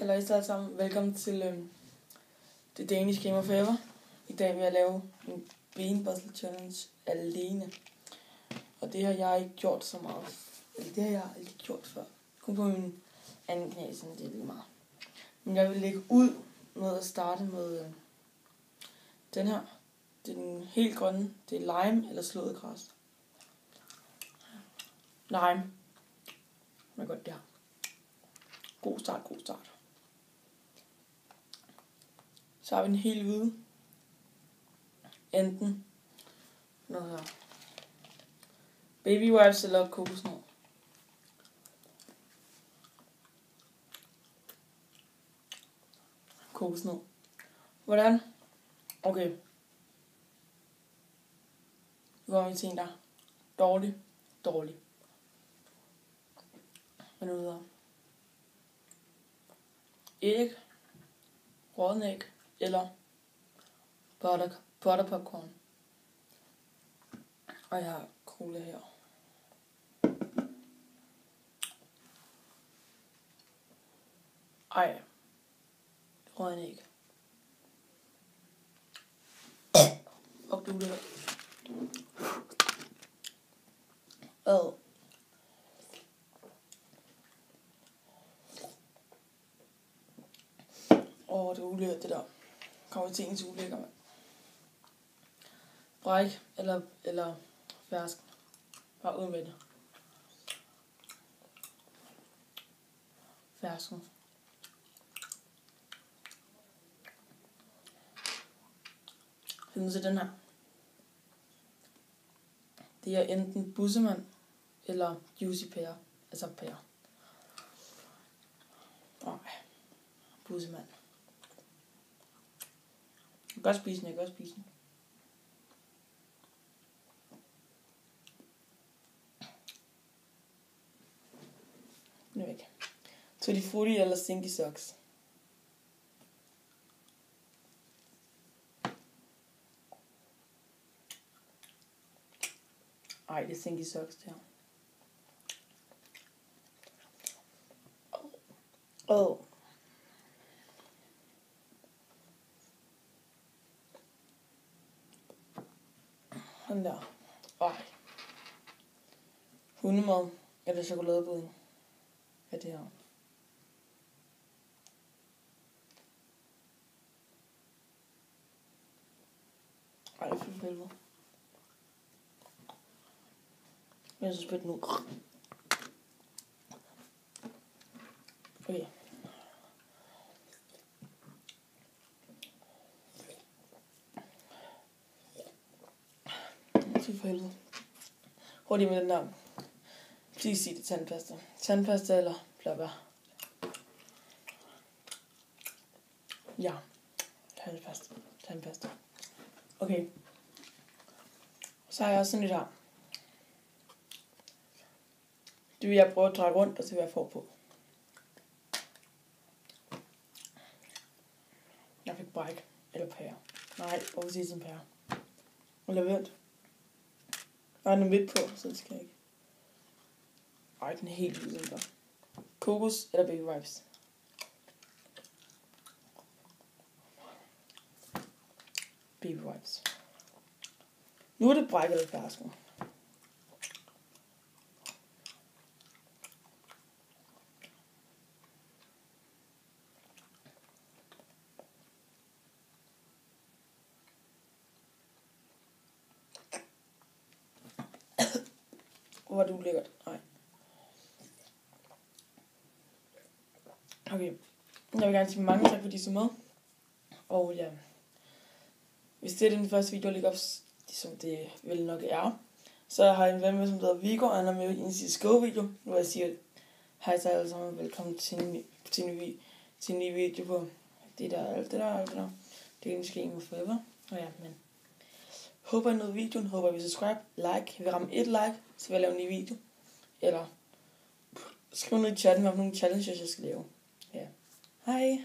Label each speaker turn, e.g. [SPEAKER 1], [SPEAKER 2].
[SPEAKER 1] Hallo alle sammen, velkommen til The Danish Gamer Forever. I dag vil jeg lave en benbustle challenge alene. Og det har jeg ikke gjort så meget. Eller det har jeg ikke gjort før. Kun på min anden kanal, sådan det er lidt meget. Men jeg vil lægge ud med at starte med den her. Det er den helt grønne. Det er lime eller slået græs. Lime. Det er godt det her. God start. Så har vi den helt hvide. Enten noget her. Baby wipes eller kokosnød. Kokosnød. Hvordan? Okay. Nu går vi til en der. Dårlig. Men nu videre. Æg. Rådden æg. Eller butter popcorn. Og jeg har cola her. Ej. Rådden æg. Og du det. Ad. Det er ulækkert det der. Kommer til ens ulækker, mand. Bræk eller fersk. Bare ud med det. Fersken. Find til den her. Det er enten bussemand eller juicy pære. Altså pære. Nej. Bussemand. Jeg kan godt spise den. Den er væk. Tutti Frutti eller Stinky Socks. Ej, det er Stinky Socks, det her. Den der. Ej. Hundemad eller chokoladepudding. Hvad er det her? Ej, for helvede. Jeg er så spændt nu. Okay. For helvede. Hurtigt med den der. Please sig det tandpasta. Tandpasta eller blåbær? Ja. Tandpasta. Okay. Så har jeg også sådan lidt her. Det vil jeg prøve at dreje rundt og se hvad jeg får på. Jeg fik bræk eller pære. Nej, hvor vil sige sådan pære. Eller vent. Der er den midt på, så det skal jeg ikke. Ej, den er helt vildt der. Kokos eller baby wipes? Baby wipes. Nu er det brækket eller fersken. Hvor er det ulækkert. Nej. Okay. Jeg vil gerne sige mange tak fordi I så med. Og ja. Hvis det er den første video, jeg lægger op, som det vel nok er, så har jeg en ven med, som hedder Viggo, og han er med i en CSGO-video. Nu vil jeg sige, hej til alle sammen, velkommen til en ny video på alt det der. Det er en Gamer Forever. Og ja, men håber I nåede videoen, håber I vil subscribe, like. Jeg vil ramme et like, så vil jeg lave en ny video. Eller skriv noget i chatten, hvad for nogle challenges jeg skal lave. Ja. Hej.